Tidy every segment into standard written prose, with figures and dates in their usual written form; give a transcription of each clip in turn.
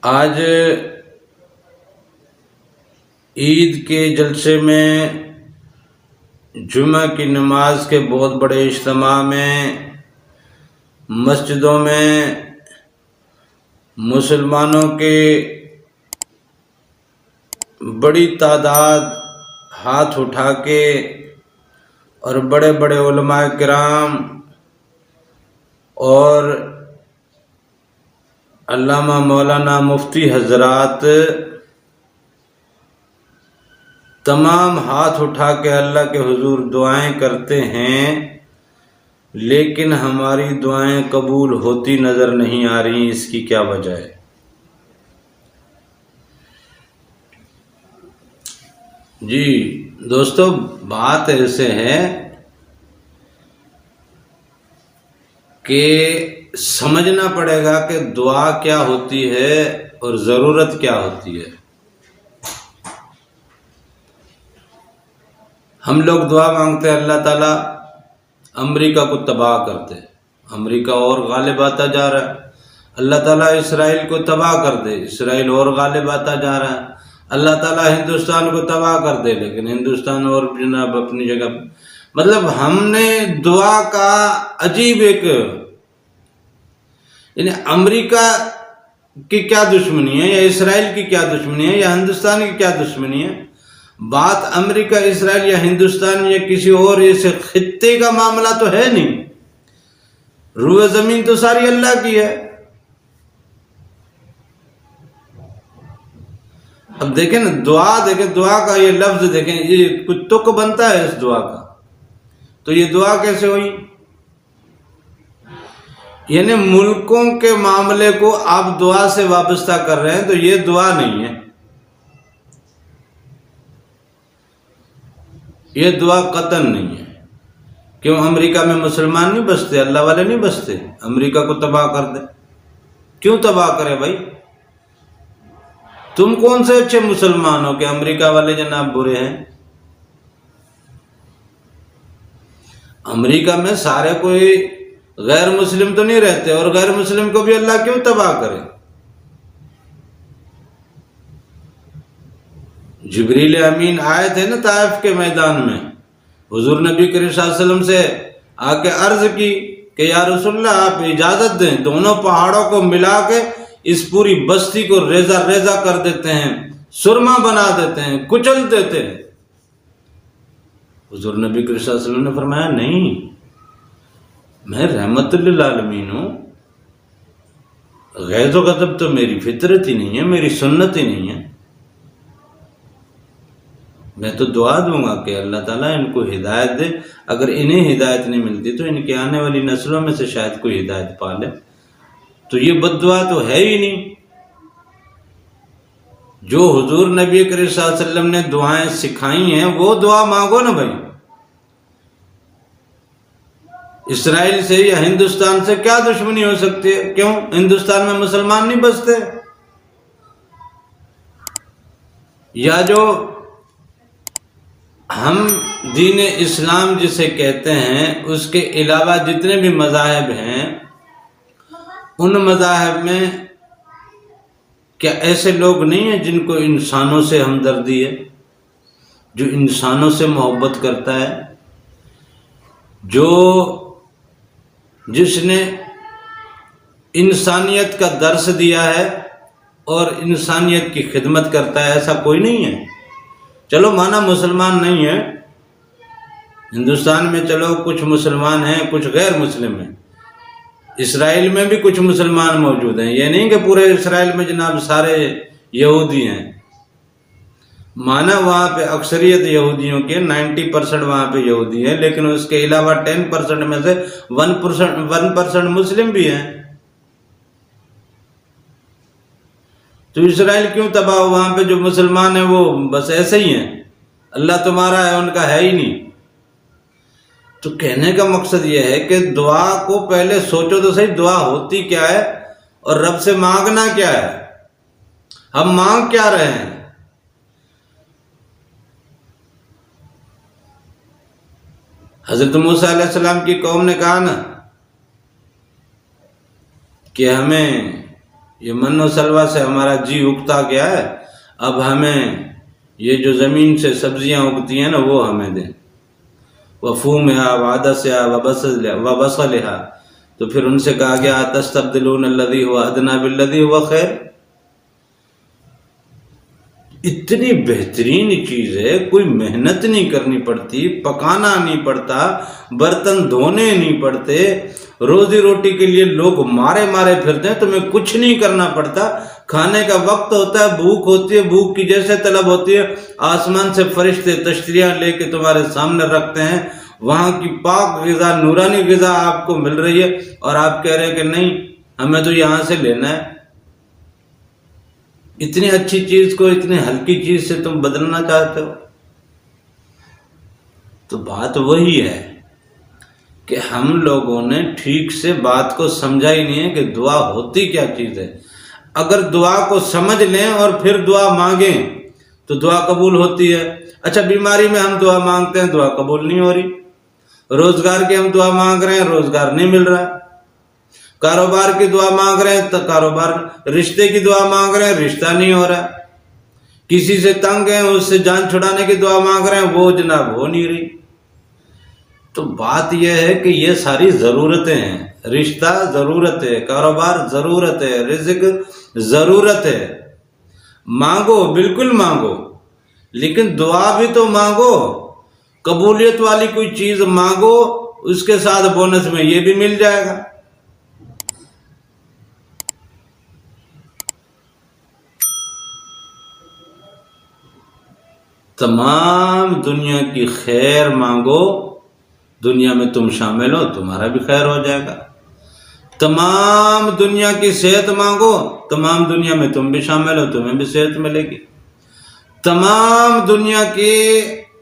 آج عید کے جلسے میں جمعہ کی نماز کے بہت بڑے اجتماع میں مسجدوں میں مسلمانوں کے بڑی تعداد ہاتھ اٹھا کے اور بڑے بڑے علماء کرام اور علامہ مولانا مفتی حضرات تمام ہاتھ اٹھا کے اللہ کے حضور دعائیں کرتے ہیں، لیکن ہماری دعائیں قبول ہوتی نظر نہیں آ رہی۔ اس کی کیا وجہ ہے؟ جی دوستو، بات ایسے ہے کہ سمجھنا پڑے گا کہ دعا کیا ہوتی ہے اور ضرورت کیا ہوتی ہے۔ ہم لوگ دعا مانگتے ہیں اللہ تعالیٰ امریکہ کو تباہ کرتے، امریکہ اور غالب آتا جا رہا ہے۔ اللہ تعالیٰ اسرائیل کو تباہ کر دے، اسرائیل اور غالب آتا جا رہا ہے۔ اللہ تعالیٰ ہندوستان کو تباہ کر دے، لیکن ہندوستان اور جناب اپنی جگہ۔ مطلب ہم نے دعا کا عجیب ایک، یعنی امریکہ کی کیا دشمنی ہے یا اسرائیل کی کیا دشمنی ہے یا ہندوستان کی کیا دشمنی ہے؟ بات امریکہ، اسرائیل یا ہندوستان یا کسی اور ایسے خطے کا معاملہ تو ہے نہیں، روح زمین تو ساری اللہ کی ہے۔ اب دیکھیں نا، دعا کا یہ لفظ دیکھیں، یہ کچھ تک بنتا ہے اس دعا کا، تو یہ دعا کیسے ہوئی؟ یعنی ملکوں کے معاملے کو آپ دعا سے وابستہ کر رہے ہیں، تو یہ دعا نہیں ہے، یہ دعا قطعاً نہیں ہے۔ کیوں؟ امریکہ میں مسلمان نہیں بستے، اللہ والے نہیں بستے، امریکہ کو تباہ کر دے۔ کیوں تباہ کرے بھائی؟ تم کون سے اچھے مسلمان ہو کہ امریکہ والے جناب برے ہیں؟ امریکہ میں سارے کوئی غیر مسلم تو نہیں رہتے، اور غیر مسلم کو بھی اللہ کیوں تباہ کرے؟ جبریل امین آئے تھے نا طائف کے میدان میں، حضور نبی کریم صلی اللہ علیہ وسلم سے آ کے عرض کی کہ یا رسول اللہ آپ اجازت دیں، دونوں پہاڑوں کو ملا کے اس پوری بستی کو ریزہ ریزہ کر دیتے ہیں، سرما بنا دیتے ہیں، کچل دیتے ہیں۔ حضور نبی کریم صلی اللہ علیہ وسلم نے فرمایا نہیں، میں رحمت للعالمین ہوں، غیظ و غضب تو میری فطرت ہی نہیں ہے، میری سنت ہی نہیں ہے۔ میں تو دعا دوں گا کہ اللہ تعالیٰ ان کو ہدایت دے، اگر انہیں ہدایت نہیں ملتی تو ان کے آنے والی نسلوں میں سے شاید کوئی ہدایت پا لے، تو یہ بد دعا تو ہے ہی نہیں۔ جو حضور نبی کریم صلی اللہ علیہ وسلم نے دعائیں سکھائی ہیں وہ دعا مانگو نا بھائی۔ اسرائیل سے یا ہندوستان سے کیا دشمنی ہو سکتی ہے؟ کیوں؟ ہندوستان میں مسلمان نہیں بستے؟ یا جو ہم دین اسلام جسے کہتے ہیں اس کے علاوہ جتنے بھی مذاہب ہیں، ان مذاہب میں کیا ایسے لوگ نہیں ہیں جن کو انسانوں سے ہمدردی ہے، جو انسانوں سے محبت کرتا ہے، جس نے انسانیت کا درس دیا ہے اور انسانیت کی خدمت کرتا ہے؟ ایسا کوئی نہیں ہے۔ چلو مانا مسلمان نہیں ہے ہندوستان میں، چلو کچھ مسلمان ہیں، کچھ غیر مسلم ہیں، اسرائیل میں بھی کچھ مسلمان موجود ہیں، یہ نہیں کہ پورے اسرائیل میں جناب سارے یہودی ہیں۔ مانا وہاں پہ اکثریت یہودیوں کے 90% وہاں پہ یہودی ہیں، لیکن اس کے علاوہ 10% میں سے 1% مسلم بھی ہیں۔ تو اسرائیل کیوں تباہ ہو؟ وہاں پہ جو مسلمان ہیں وہ بس ایسے ہی ہیں، اللہ تمہارا ہے ان کا ہے ہی نہیں۔ تو کہنے کا مقصد یہ ہے کہ دعا کو پہلے سوچو تو صحیح، دعا ہوتی کیا ہے اور رب سے مانگنا کیا ہے، ہم مانگ کیا رہے ہیں۔ حضرت موسیٰ علیہ السلام کی قوم نے کہا نا کہ ہمیں یہ من و سلوہ سے ہمارا جی اگتا گیا ہے، اب ہمیں یہ جو زمین سے سبزیاں اگتی ہیں نا وہ ہمیں دیں، وفومہا وعدسہا وبصلہا، تو پھر ان سے کہا گیا تستبدلون الذی هو ادنی بالذی هو خیر۔ اتنی بہترین چیز ہے، کوئی محنت نہیں کرنی پڑتی، پکانا نہیں پڑتا، برتن دھونے نہیں پڑتے، روزی روٹی کے لیے لوگ مارے مارے پھرتے ہیں، تمہیں کچھ نہیں کرنا پڑتا، کھانے کا وقت ہوتا ہے، بھوک ہوتی ہے، بھوک کی جیسے طلب ہوتی ہے، آسمان سے فرشتے تشتریاں لے کے تمہارے سامنے رکھتے ہیں، وہاں کی پاک غذا، نورانی غذا آپ کو مل رہی ہے، اور آپ کہہ رہے ہیں کہ نہیں ہمیں تو یہاں سے لینا ہے۔ اتنی اچھی چیز کو اتنی ہلکی چیز سے تم بدلنا چاہتے ہو۔ تو بات وہی ہے کہ ہم لوگوں نے ٹھیک سے بات کو سمجھا ہی نہیں ہے کہ دعا ہوتی کیا چیز ہے۔ اگر دعا کو سمجھ لیں اور پھر دعا مانگیں تو دعا قبول ہوتی ہے۔ اچھا، بیماری میں ہم دعا مانگتے ہیں، دعا قبول نہیں ہو رہی، روزگار کی ہم دعا مانگ رہے ہیں، روزگار نہیں مل رہا، کاروبار کی دعا مانگ رہے ہیں تو کاروبار، رشتے کی دعا مانگ رہے ہیں، رشتہ نہیں ہو رہا، کسی سے تنگ ہیں اس سے جان چھڑانے کی دعا مانگ رہے ہیں، وہ جناب ہو نہیں رہی۔ تو بات یہ ہے کہ یہ ساری ضرورتیں ہیں، رشتہ ضرورت ہے، کاروبار ضرورت ہے، رزق ضرورت ہے، مانگو بالکل مانگو، لیکن دعا بھی تو مانگو، قبولیت والی کوئی چیز مانگو، اس کے ساتھ بونس میں یہ بھی مل جائے گا۔ تمام دنیا کی خیر مانگو، دنیا میں تم شامل ہو تمہارا بھی خیر ہو جائے گا۔ تمام دنیا کی صحت مانگو، تمام دنیا میں تم بھی شامل ہو تمہیں بھی صحت ملے گی۔ تمام دنیا کی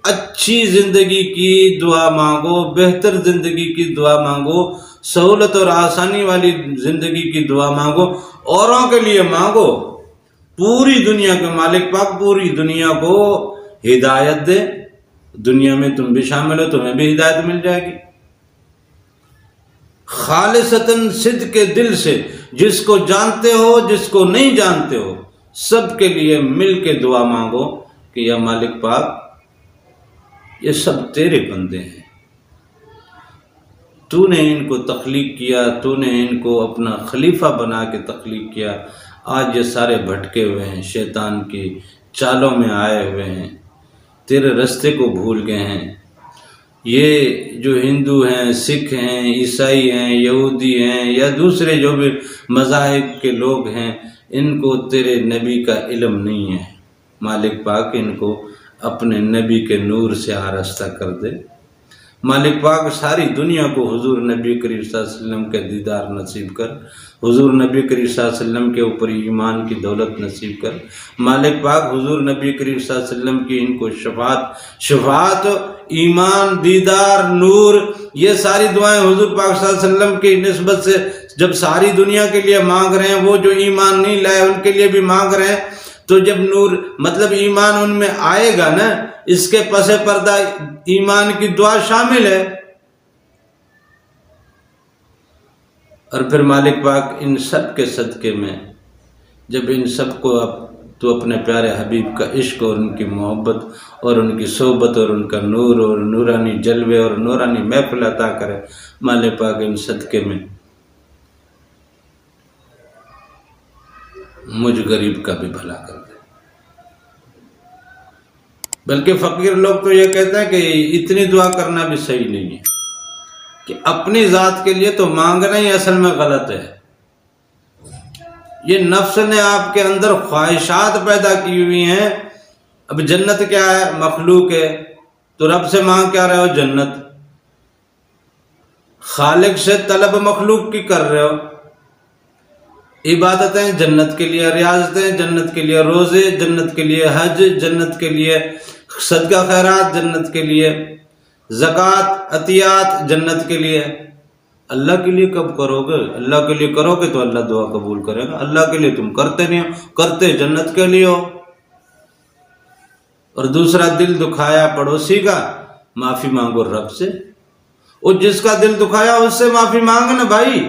اچھی زندگی کی دعا مانگو، بہتر زندگی کی دعا مانگو، سہولت اور آسانی والی زندگی کی دعا مانگو، اوروں کے لیے مانگو، پوری دنیا کے مالک پاک پوری دنیا کو ہدایت دے، دنیا میں تم بھی شامل ہو تمہیں بھی ہدایت مل جائے گی۔ خالصتاً صدق کے دل سے، جس کو جانتے ہو جس کو نہیں جانتے ہو، سب کے لیے مل کے دعا مانگو کہ یا مالک پاک یہ سب تیرے بندے ہیں، تو نے ان کو تخلیق کیا، تو نے ان کو اپنا خلیفہ بنا کے تخلیق کیا، آج یہ سارے بھٹکے ہوئے ہیں، شیطان کی چالوں میں آئے ہوئے ہیں، تیرے رستے کو بھول گئے ہیں۔ یہ جو ہندو ہیں، سکھ ہیں، عیسائی ہیں، یہودی ہیں یا دوسرے جو بھی مذاہب کے لوگ ہیں، ان کو تیرے نبی کا علم نہیں ہے، مالک پاک ان کو اپنے نبی کے نور سے آراستہ کر دے۔ مالک پاک ساری دنیا کو حضور نبی کریم صلی اللہ علیہ وسلم کے دیدار نصیب کر، حضور نبی کریم صلی اللہ علیہ وسلم کے اوپر ایمان کی دولت نصیب کر۔ مالک پاک حضور نبی کریم صلی اللہ علیہ وسلم کی ان کو شفاعت، ایمان، دیدار، نور، یہ ساری دعائیں حضور پاک صلی اللہ علیہ وسلم کی نسبت سے جب ساری دنیا کے لیے مانگ رہے ہیں، وہ جو ایمان نہیں لائے ان کے لیے بھی مانگ رہے ہیں، تو جب نور مطلب ایمان ان میں آئے گا نا، اس کے پس پردہ ایمان کی دعا شامل ہے۔ اور پھر مالک پاک ان سب کے صدقے میں جب ان سب کو تو اپنے پیارے حبیب کا عشق اور ان کی محبت اور ان کی صحبت اور ان کا نور اور نورانی جلوے اور نورانی محفل عطا کرے، مالک پاک ان صدقے میں مجھ غریب کا بھی بھلا کر دے۔ بلکہ فقیر لوگ تو یہ کہتے ہیں کہ اتنی دعا کرنا بھی صحیح نہیں ہے، کہ اپنی ذات کے لیے تو مانگنا ہی اصل میں غلط ہے۔ یہ نفس نے آپ کے اندر خواہشات پیدا کی ہوئی ہیں۔ اب جنت کیا ہے؟ مخلوق ہے، تو رب سے مانگ کیا رہے ہو؟ جنت۔ خالق سے طلب مخلوق کی کر رہے ہو، عبادتیں جنت کے لیے، ریاضتیں جنت کے لیے، روزے جنت کے لیے، حج جنت کے لیے، صدقہ خیرات جنت کے لیے، زکوٰۃ عطیات جنت کے لیے۔ اللہ کے لیے کب کرو گے؟ اللہ کے لیے کرو گے تو اللہ دعا قبول کرے گا۔ اللہ کے لیے تم کرتے نہیں ہو، کرتے جنت کے لیے ہو۔ اور دوسرا، دل دکھایا پڑوسی کا، معافی مانگو رب سے۔ وہ جس کا دل دکھایا اس سے معافی مانگ نا بھائی۔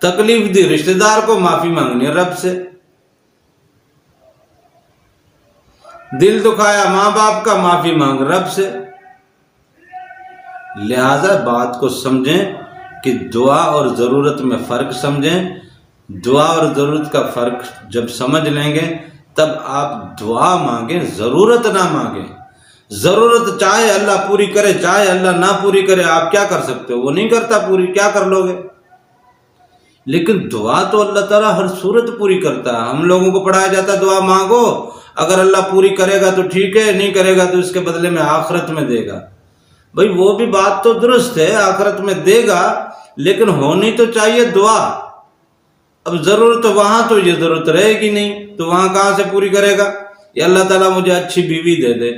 تکلیف دی رشتہ دار کو، معافی مانگنی ہے رب سے، دل دکھایا ماں باپ کا، معافی مانگ رب سے۔ لہذا بات کو سمجھیں کہ دعا اور ضرورت میں فرق سمجھیں۔ دعا اور ضرورت کا فرق جب سمجھ لیں گے تب آپ دعا مانگیں، ضرورت نہ مانگیں۔ ضرورت چاہے اللہ پوری کرے چاہے اللہ نہ پوری کرے، آپ کیا کر سکتے ہو؟ وہ نہیں کرتا پوری، کیا کر لو گے؟ لیکن دعا تو اللہ تعالیٰ ہر صورت پوری کرتا ہے۔ ہم لوگوں کو پڑھایا جاتا ہے دعا مانگو، اگر اللہ پوری کرے گا تو ٹھیک ہے، نہیں کرے گا تو اس کے بدلے میں آخرت میں دے گا۔ بھئی وہ بھی بات تو درست ہے، آخرت میں دے گا، لیکن ہونی تو چاہیے دعا۔ اب ضرورت وہاں تو یہ ضرورت رہے گی نہیں، تو وہاں کہاں سے پوری کرے گا؟ یا اللہ تعالیٰ مجھے اچھی بیوی دے دے،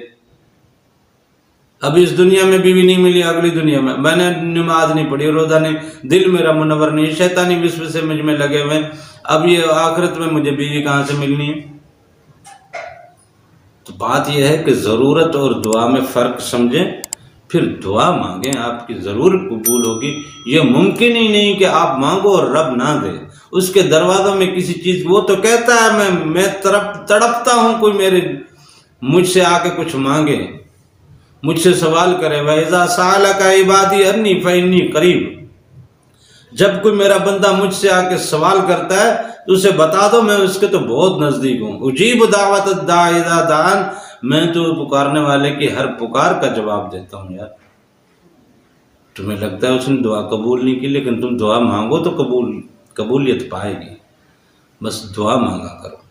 اب اس دنیا میں بیوی نہیں ملی، اگلی دنیا میں نے نماز نہیں پڑھی، روزہ نہیں، دل میرا منور نہیں، شیطانی وسوسے مجھ میں لگے ہوئے، اب یہ آخرت میں مجھے بیوی کہاں سے ملنی ہے؟ تو بات یہ ہے کہ ضرورت اور دعا میں فرق سمجھیں، پھر دعا مانگیں، آپ کی ضرور قبول ہوگی۔ یہ ممکن ہی نہیں کہ آپ مانگو اور رب نہ دے۔ اس کے دروازوں میں کسی چیز، وہ تو کہتا ہے میں تڑپتا ہوں، کوئی مجھ سے آ کے کچھ مانگے، مجھ سے سوال کرے۔ وَإِذَا سَأَلَكَ عِبَادِي عَنِّي فَإِنِّي قَرِيبٌ، جب کوئی میرا بندہ مجھ سے آ کے سوال کرتا ہے تو اسے بتا دو میں اس کے تو بہت نزدیک ہوں۔ اجیب دعوت الداع اذا دعان، میں تو پکارنے والے کی ہر پکار کا جواب دیتا ہوں۔ یار تمہیں لگتا ہے اس نے دعا قبول نہیں کی، لیکن تم دعا مانگو تو قبولیت پائے گی، بس دعا مانگا کرو۔